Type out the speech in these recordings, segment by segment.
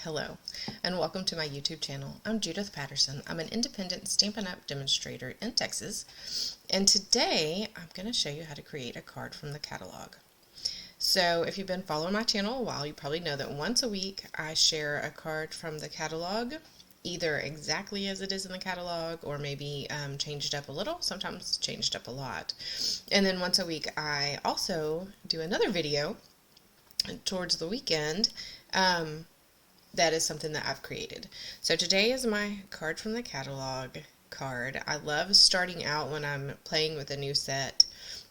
Hello, and welcome to my YouTube channel. I'm Judith Patterson. I'm an independent Stampin' Up! Demonstrator in Texas, and today I'm going to show you how to create a card from the catalog. So if you've been following my channel a while, you probably know that once a week I share a card from the catalog, either exactly as it is in the catalog or maybe changed up a little, sometimes changed up a lot. And then once a week I also do another video towards the weekend that is something that I've created. So today is my card from the catalog card. I love starting out when I'm playing with a new set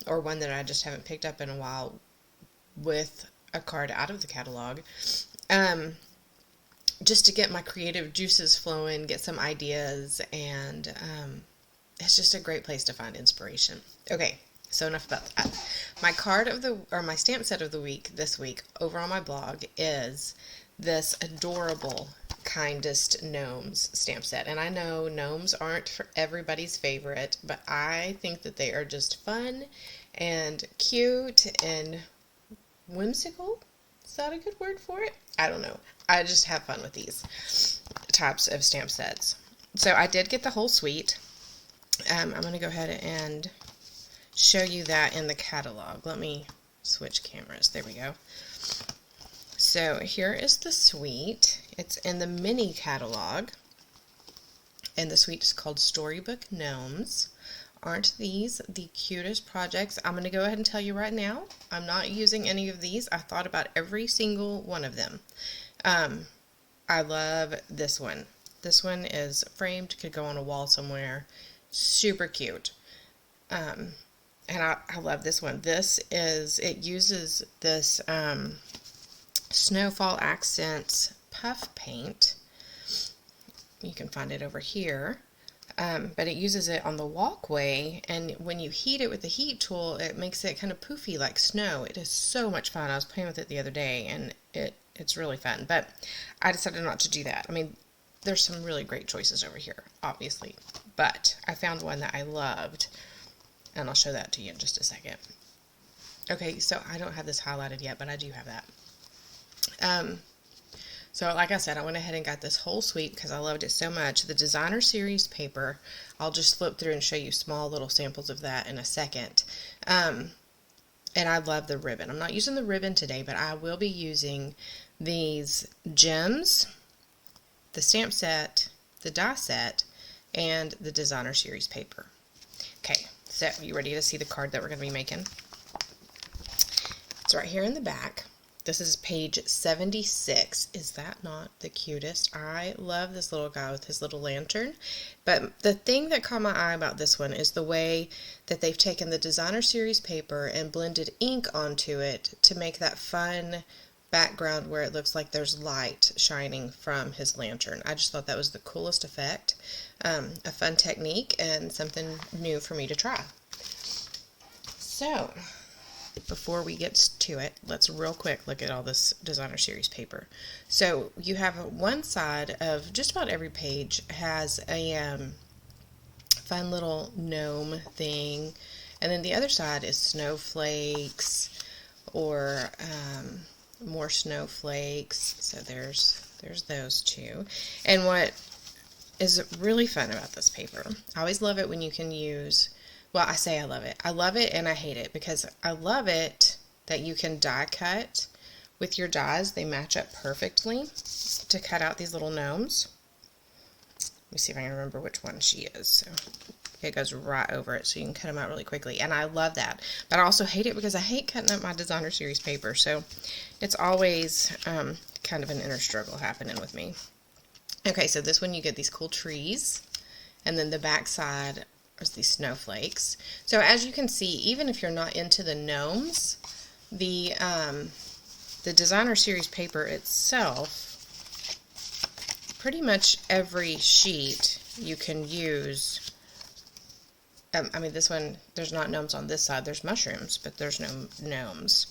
or one that I just haven't picked up in a while with a card out of the catalog, just to get my creative juices flowing, get some ideas, and it's just a great place to find inspiration. Okay, so enough about that. My card of the, or my stamp set of the week this week over on my blog is this adorable Kindest Gnomes stamp set. And I know gnomes aren't for everybody's favorite, but I think that they are just fun and cute and whimsical. Is that a good word for it? I don't know. I just have fun with these types of stamp sets. So I did get the whole suite. I'm going to go ahead and show you that in the catalog. Let me switch cameras. There we go. So here is the suite. It's in the mini catalog, and the suite is called Storybook Gnomes. Aren't these the cutest projects? I'm going to go ahead and tell you right now, I'm not using any of these. I thought about every single one of them. I love this one. This one is framed, could go on a wall somewhere. Super cute. And I love this one. It uses this Snowfall Accents puff paint. You can find it over here. But it uses it on the walkway, and when you heat it with the heat tool, it makes it kind of poofy like snow. It is so much fun. I was playing with it the other day, and it's really fun. But I decided not to do that. I mean, there's some really great choices over here, obviously. But I found one that I loved, and I'll show that to you in just a second. Okay, so I don't have this highlighted yet, but I do have that. So like I said, I went ahead and got this whole suite because I loved it so much. The designer series paper, I'll just flip through and show you small little samples of that in a second. And I love the ribbon. I'm not using the ribbon today, but I will be using these gems, the stamp set, the die set, and the designer series paper. Okay, so you ready to see the card that we're going to be making? It's right here in the back. This is page 76. Is that not the cutest? I love this little guy with his little lantern. But the thing that caught my eye about this one is the way that they've taken the designer series paper and blended ink onto it to make that fun background where it looks like there's light shining from his lantern. I just thought that was the coolest effect. A fun technique and something new for me to try. So before we get to it, let's real quick look at all this designer series paper. So you have one side of just about every page has a fun little gnome thing, and then the other side is snowflakes or more snowflakes. So there's those two. And what is really fun about this paper, I always love it when you can use, well, I say I love it. I love it and I hate it, because I love it that you can die cut with your dies. They match up perfectly to cut out these little gnomes. Let me see if I can remember which one she is. So it goes right over it, so you can cut them out really quickly. And I love that. But I also hate it because I hate cutting up my designer series paper. So it's always kind of an inner struggle happening with me. Okay, so this one you get these cool trees, and then the back side is these snowflakes. So as you can see, even if you're not into the gnomes, the designer series paper itself, pretty much every sheet you can use. I mean, this one, there's not gnomes on this side. There's mushrooms, but there's no gnomes.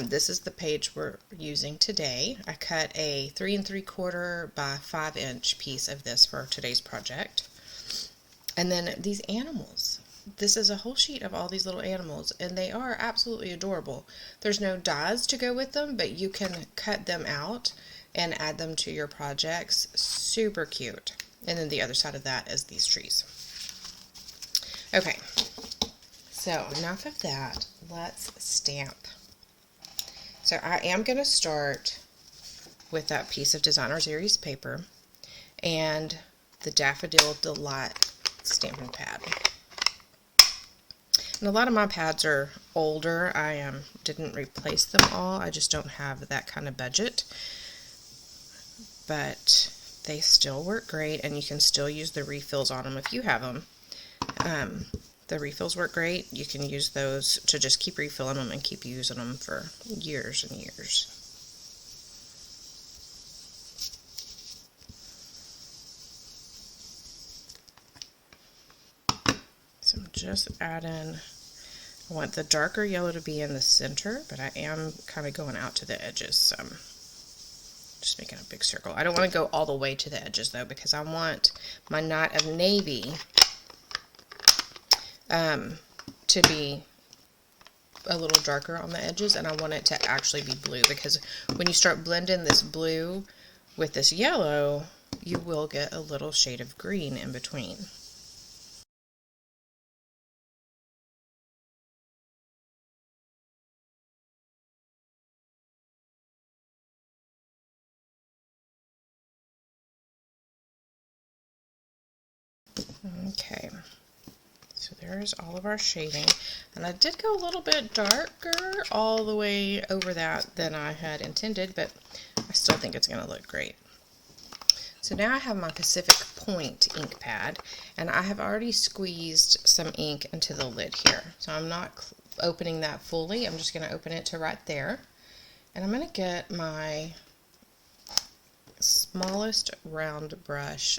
This is the page we're using today. I cut a 3 3/4 by 5 inch piece of this for today's project. And then these animals. This is a whole sheet of all these little animals, and they are absolutely adorable. There's no dies to go with them, but you can cut them out and add them to your projects. Super cute. And then the other side of that is these trees. Okay, so enough of that. Let's stamp. So I am going to start with that piece of Designer Series paper and the Daffodil Delight stamping pad. And a lot of my pads are older. I didn't replace them all. I just don't have that kind of budget. But they still work great, and you can still use the refills on them if you have them. The refills work great. You can use those to just keep refilling them and keep using them for years and years. So I'm just adding, I want the darker yellow to be in the center, but I am kind of going out to the edges some. Just making a big circle. I don't want to go all the way to the edges though, because I want my knot of navy to be a little darker on the edges, and I want it to actually be blue, because when you start blending this blue with this yellow, you will get a little shade of green in between. Okay, so there's all of our shading, and I did go a little bit darker all the way over that than I had intended, but I still think it's going to look great. So now I have my Pacific Point ink pad, and I have already squeezed some ink into the lid here. So I'm not opening that fully, I'm just going to open it to right there, and I'm going to get my smallest round brush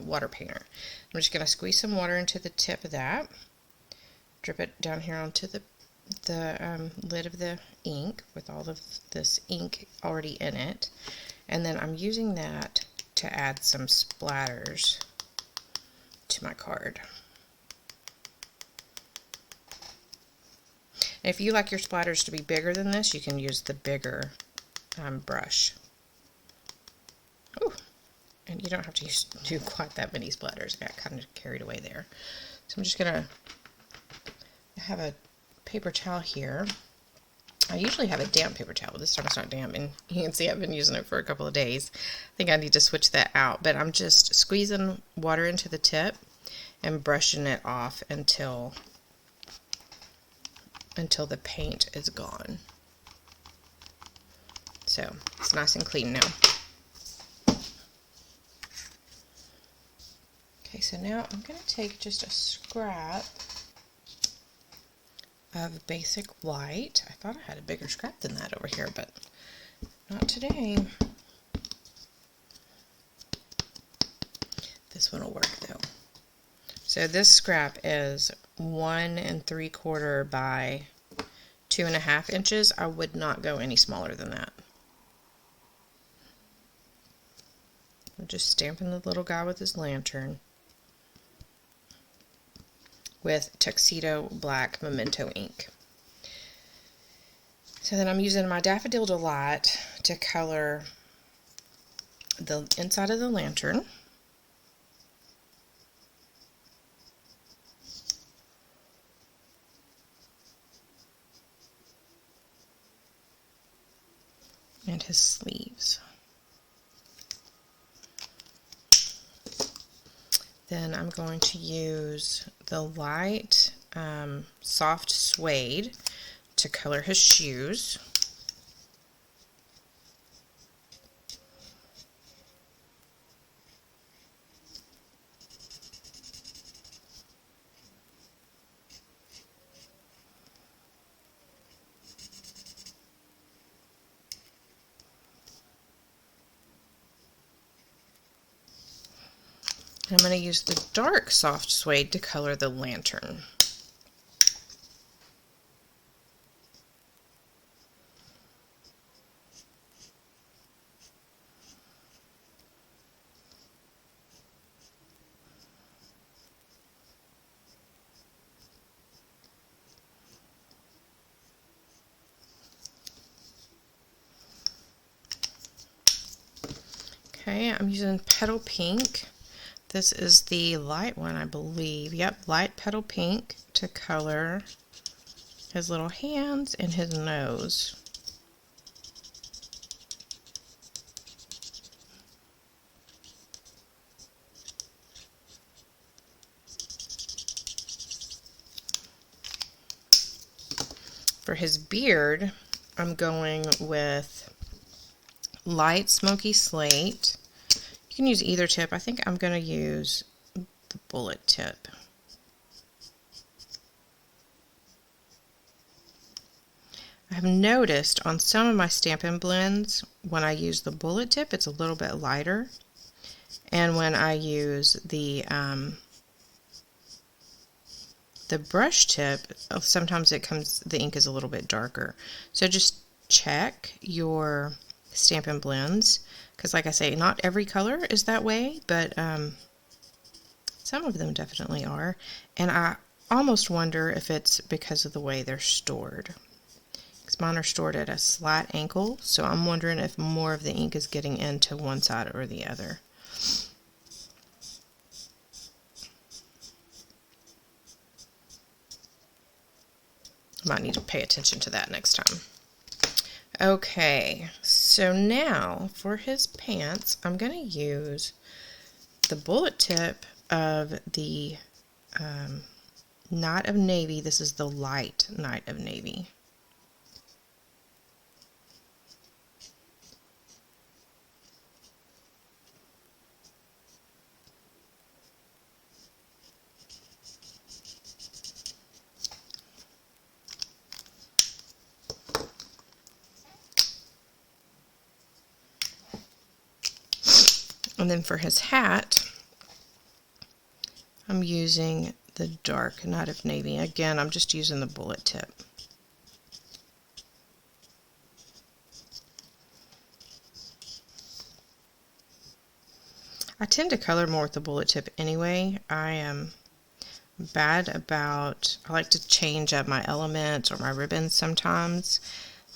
water painter. I'm just going to squeeze some water into the tip of that, drip it down here onto the lid of the ink with all of this ink already in it, and then I'm using that to add some splatters to my card. And if you like your splatters to be bigger than this, you can use the bigger brush. Ooh, and you don't have to do quite that many splatters. I got kind of carried away there. So I'm just going to have a paper towel here. I usually have a damp paper towel, but this time it's not damp, and you can see I've been using it for a couple of days. I think I need to switch that out, but I'm just squeezing water into the tip and brushing it off until the paint is gone. So it's nice and clean now. Okay, so now I'm going to take just a scrap of basic white. I thought I had a bigger scrap than that over here, but not today. This one will work though. So this scrap is 1 3/4 by 2.5 inches. I would not go any smaller than that. I'm just stamping the little guy with his lantern with Tuxedo Black Memento ink. So then I'm using my Daffodil Delight to color the inside of the lantern. And his sleeves. Then I'm going to use the light soft suede to color his shoes. I'm going to use the dark soft suede to color the lantern. Okay, I'm using Petal Pink. This is the light one, I believe. Yep, light Petal Pink to color his little hands and his nose. For his beard, I'm going with light Smoky Slate. You can use either tip. I think I'm going to use the bullet tip. I have noticed on some of my Stampin' blends, when I use the bullet tip, it's a little bit lighter. And when I use the brush tip, sometimes the ink is a little bit darker. So just check your Stampin' blends, because like I say, not every color is that way, but some of them definitely are. And I almost wonder if it's because of the way they're stored. Because mine are stored at a slight angle, so I'm wondering if more of the ink is getting into one side or the other. Might need to pay attention to that next time. Okay, so now for his pants, I'm going to use the bullet tip of the Night of Navy. This is the light Night of Navy. And then for his hat, I'm using the dark Night of Navy. Again, I'm just using the bullet tip. I tend to color more with the bullet tip anyway. I am bad about, I like to change up my elements or my ribbons sometimes.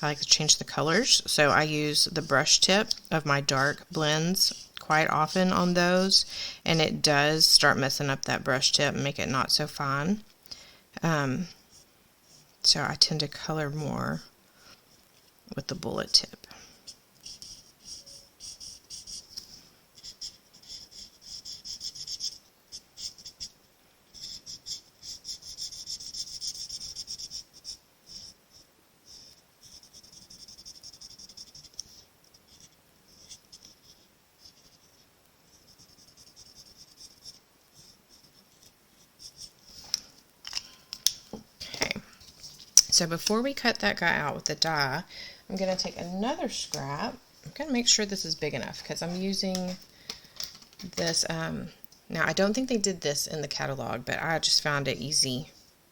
I like to change the colors, so I use the brush tip of my dark blends quite often on those, and it does start messing up that brush tip and make it not so fine. So I tend to color more with the bullet tip. So before we cut that guy out with the die, I'm going to take another scrap. I'm going to make sure this is big enough because I'm using this. Now, I don't think they did this in the catalog, but I just found it easy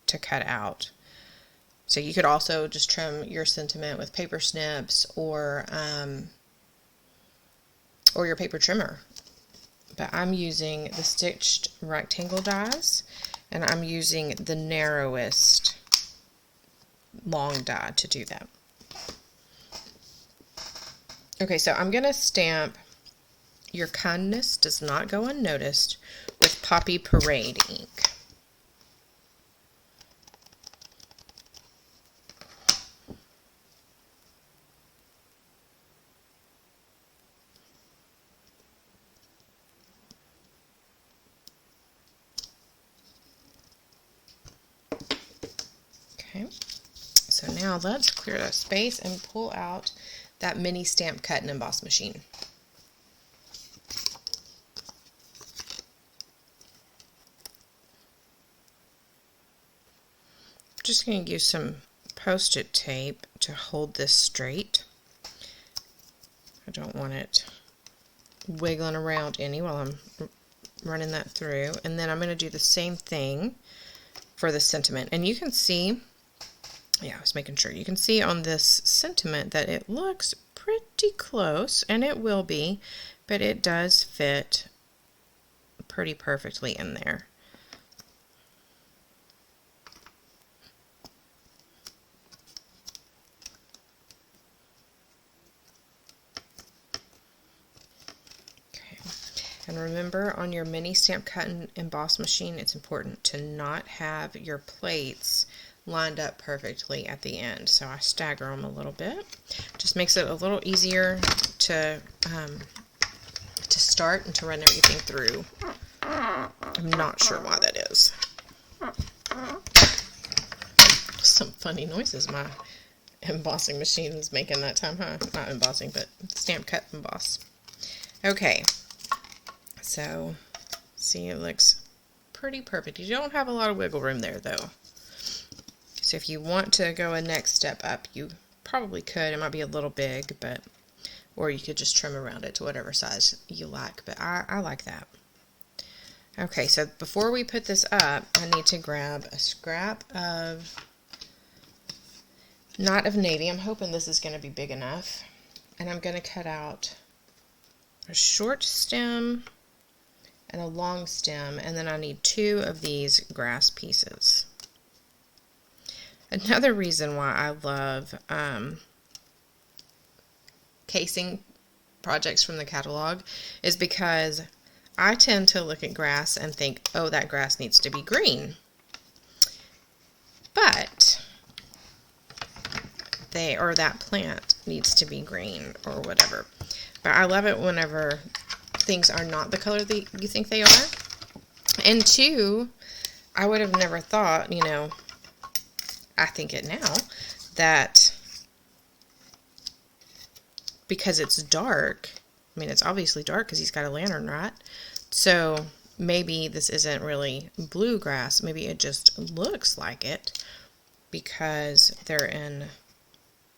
to cut out. So you could also just trim your sentiment with paper snips or your paper trimmer. But I'm using the stitched rectangle dies, and I'm using the narrowest long die to do that. Okay, so I'm going to stamp Your Kindness Does Not Go Unnoticed with Poppy Parade ink. Okay. So now let's clear that space and pull out that mini stamp cut and emboss machine. I'm just going to use some Post-it tape to hold this straight. I don't want it wiggling around any while I'm running that through. And then I'm going to do the same thing for the sentiment. And you can see, yeah, I was making sure. You can see on this sentiment that it looks pretty close, and it will be, but it does fit pretty perfectly in there. And remember, on your mini Stamp Cut and Emboss machine, it's important to not have your plates lined up perfectly at the end. So I stagger them a little bit. Just makes it a little easier to start and to run everything through. I'm not sure why that is. Some funny noises my embossing machine was making that time, huh? Not embossing, but Stamp Cut Emboss. Okay, so see, it looks pretty perfect. You don't have a lot of wiggle room there, though. So if you want to go a next step up, you probably could. It might be a little big, but or you could just trim around it to whatever size you like. But I like that. Okay, so before we put this up, I need to grab a scrap of knot of navy. I'm hoping this is going to be big enough. And I'm going to cut out a short stem and a long stem, and then I need 2 of these grass pieces. Another reason why I love casing projects from the catalog is because I tend to look at grass and think, oh, that grass needs to be green. But or that plant needs to be green or whatever. But I love it whenever things are not the color that you think they are. And 2, I would have never thought, you know, I think it now, that because it's dark, I mean, it's obviously dark because he's got a lantern, right? So maybe this isn't really bluegrass. Maybe it just looks like it because they're in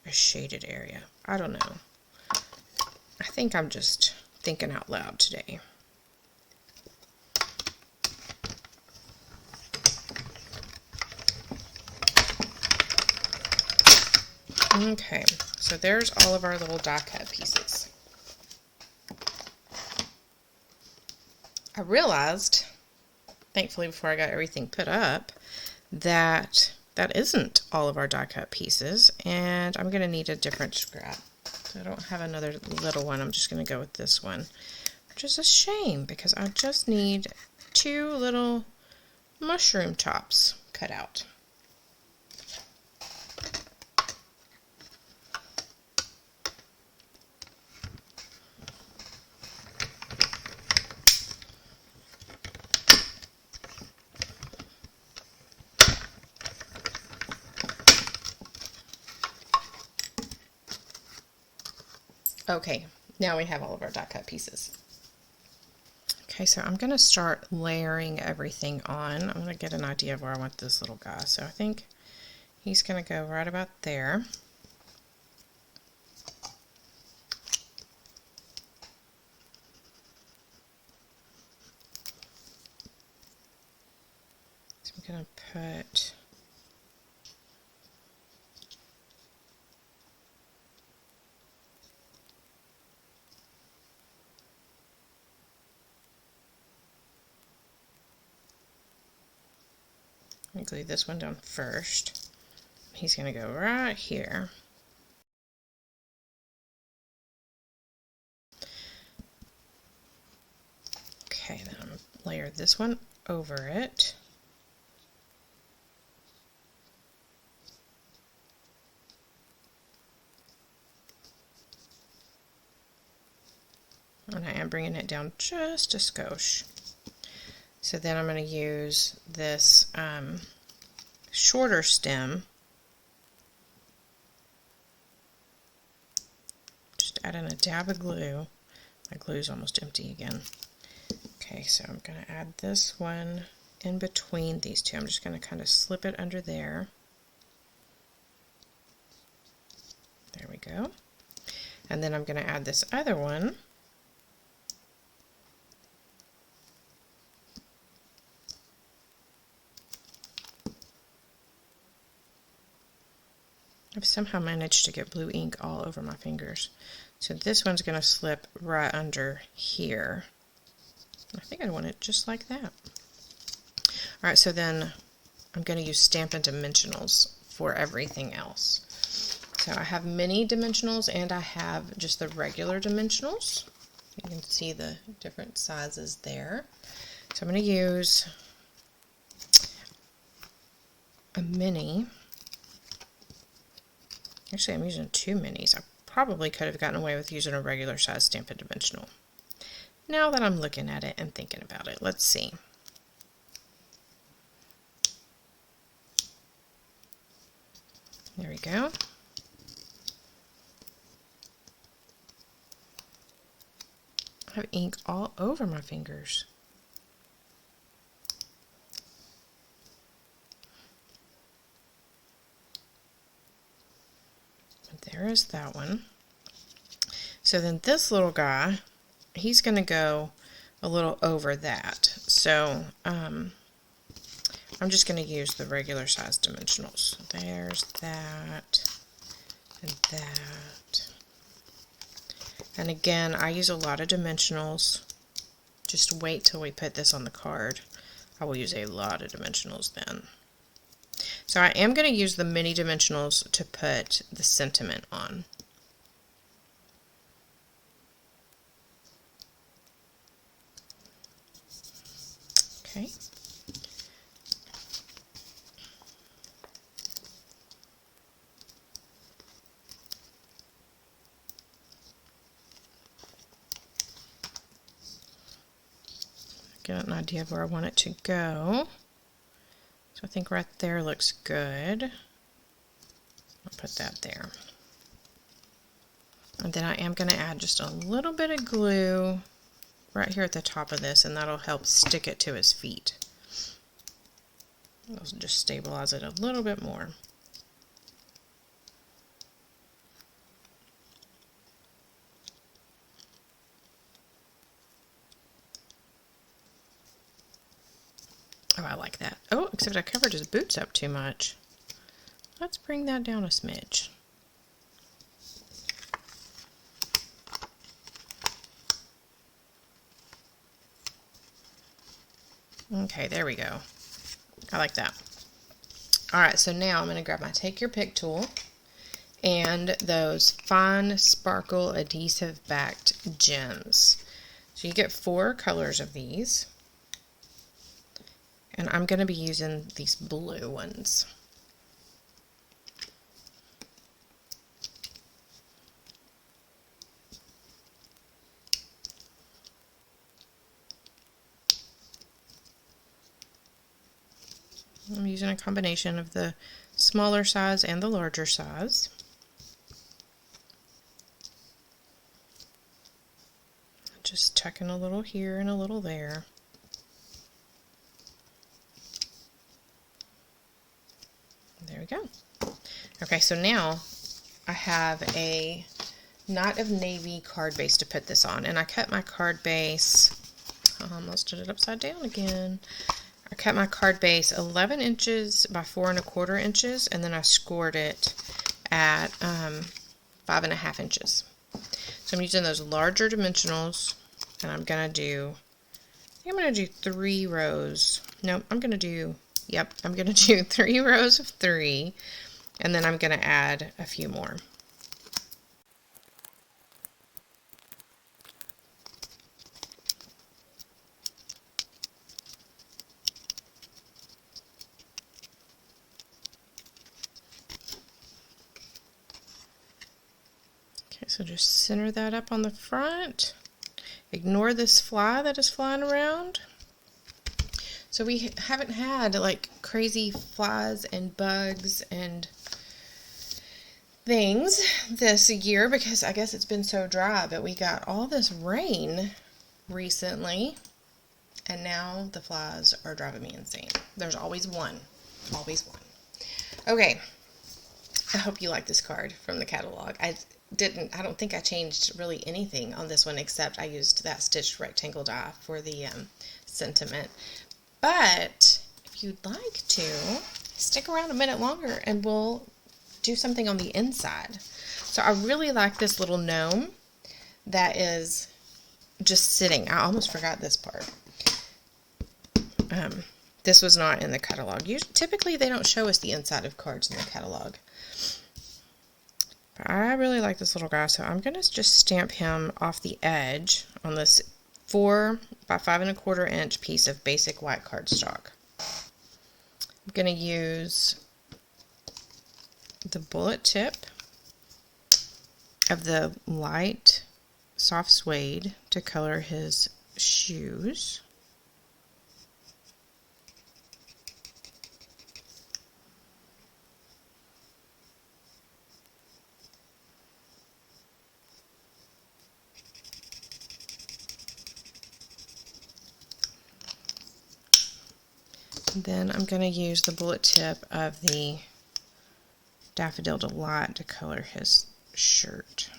a shaded area. I don't know. I think I'm just thinking out loud today. Okay, so there's all of our little die cut pieces. I realized, thankfully before I got everything put up, that that isn't all of our die cut pieces, and I'm going to need a different scrap. I don't have another little one. I'm just going to go with this one, which is a shame because I just need 2 little mushroom tops cut out. Okay, now we have all of our die cut pieces. Okay, so I'm going to start layering everything on. I'm going to get an idea of where I want this little guy. So I think he's going to go right about there. So I'm going to put I'm going to glue this one down first. He's going to go right here. Okay, then I'm going to layer this one over it. And I am bringing it down just a skosh. So then I'm going to use this shorter stem. Just add in a dab of glue. My glue is almost empty again. Okay, so I'm going to add this one in between these 2. I'm just going to kind of slip it under there. There we go. And then I'm going to add this other one. I've somehow managed to get blue ink all over my fingers. So this one's going to slip right under here. I think I want it just like that. Alright, so then I'm going to use Stampin Dimensionals for everything else. So I have mini dimensionals and I have just the regular dimensionals. You can see the different sizes there. So I'm going to use a mini. Actually, I'm using 2 minis. I probably could have gotten away with using a regular size Stampin' Dimensional. Now that I'm looking at it and thinking about it, let's see. There we go. I have ink all over my fingers. There is that one. So then this little guy, he's going to go a little over that. So I'm just going to use the regular size dimensionals. There's that and that. And again, I use a lot of dimensionals. Just wait till we put this on the card. I will use a lot of dimensionals then. So I am going to use the mini dimensionals to put the sentiment on. Okay. Get an idea of where I want it to go. So I think right there looks good. I'll put that there. And then I am going to add just a little bit of glue right here at the top of this, and that'll help stick it to his feet. I'll just stabilize it a little bit more. Oh, I like that. Oh, except I covered his boots up too much. Let's bring that down a smidge. Okay, there we go. I like that. Alright, so now I'm going to grab my Take Your Pick tool and those fine sparkle adhesive backed gems. So you get 4 colors of these. And I'm going to be using these blue ones. I'm using a combination of the smaller size and the larger size. Just tucking a little here and a little there. There we go. Okay, so now I have a knot of navy card base to put this on, and I cut my card base, I almost did it upside down again. I cut my card base 11 inches by 4¼ inches, and then I scored it at 5½ inches. So I'm using those larger dimensionals, and I'm gonna do 3 rows. Nope, I'm gonna do 3 rows of 3, and then I'm going to add a few more. Okay, so just center that up on the front. Ignore this fly that is flying around. So we haven't had like crazy flies and bugs and things this year because I guess it's been so dry, but we got all this rain recently and now the flies are driving me insane. There's always one. Always one. Okay. I hope you like this card from the catalog. I don't think I changed really anything on this one except I used that stitched rectangle die for the sentiment. But if you'd like to, stick around a minute longer and we'll do something on the inside. So I really like this little gnome that is just sitting. I almost forgot this part. This was not in the catalog. Typically they don't show us the inside of cards in the catalog. But I really like this little guy, so I'm going to just stamp him off the edge on this 4 by 5 1/4 inch piece of basic white cardstock. I'm going to use the bullet tip of the light soft suede to color his shoes. And then I'm going to use the bullet tip of the Daffodil Delight to color his shirt.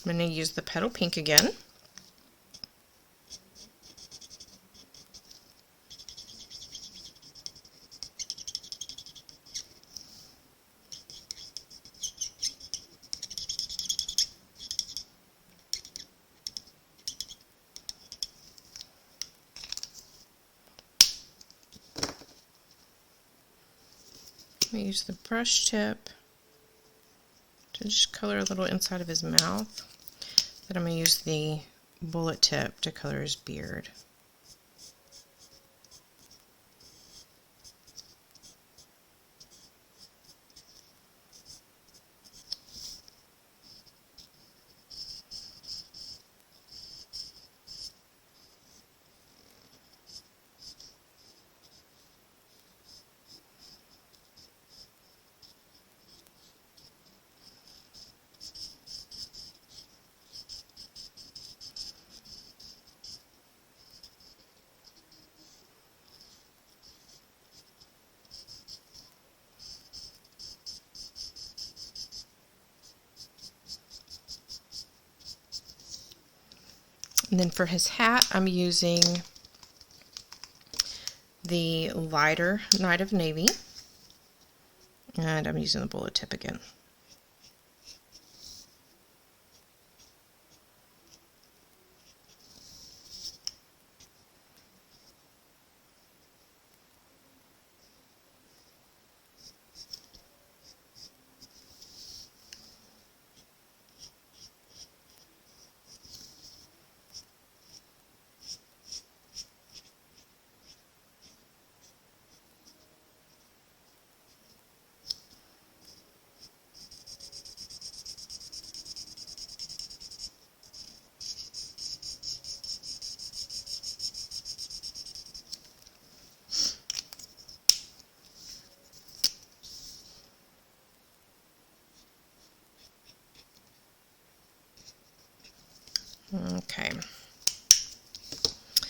I'm going to use the petal pink again. I'm going to use the brush tip to just color a little inside of his mouth. Then I'm going to use the bullet tip to color his beard. And then for his hat, I'm using the lighter Night of Navy, and I'm using the bullet tip again. Okay,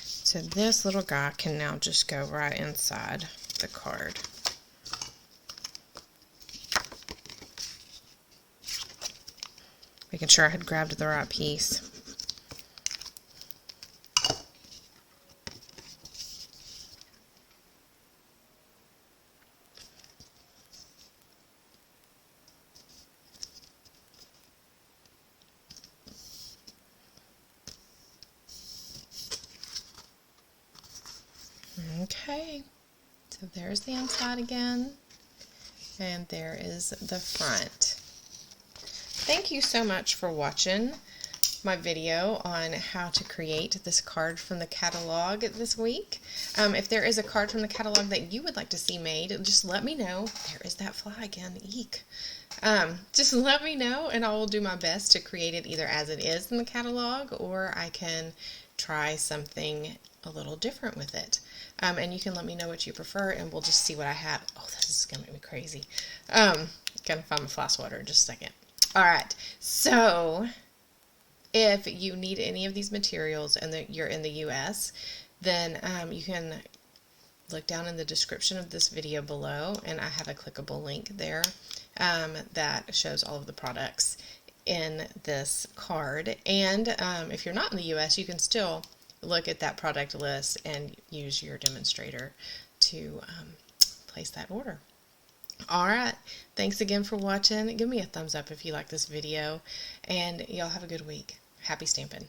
so this little guy can now just go right inside the card. Making sure I had grabbed the right piece. Okay, so there's the inside again, and there is the front. Thank you so much for watching my video on how to create this card from the catalog this week. If there is a card from the catalog that you would like to see made, just let me know. There is that fly again, eek. Just let me know and I will do my best to create it either as it is in the catalog, or I can try something a little different with it. And you can let me know what you prefer, and we'll just see what I have. Oh, this is gonna make me crazy. Gonna find my fly swatter in just a second. Alright, so if you need any of these materials and you're in the US, then you can look down in the description of this video below, and I have a clickable link there that shows all of the products in this card. And if you're not in the US, you can still look at that product list and use your demonstrator to place that order. Alright, thanks again for watching. Give me a thumbs up if you like this video, and y'all have a good week. Happy stamping.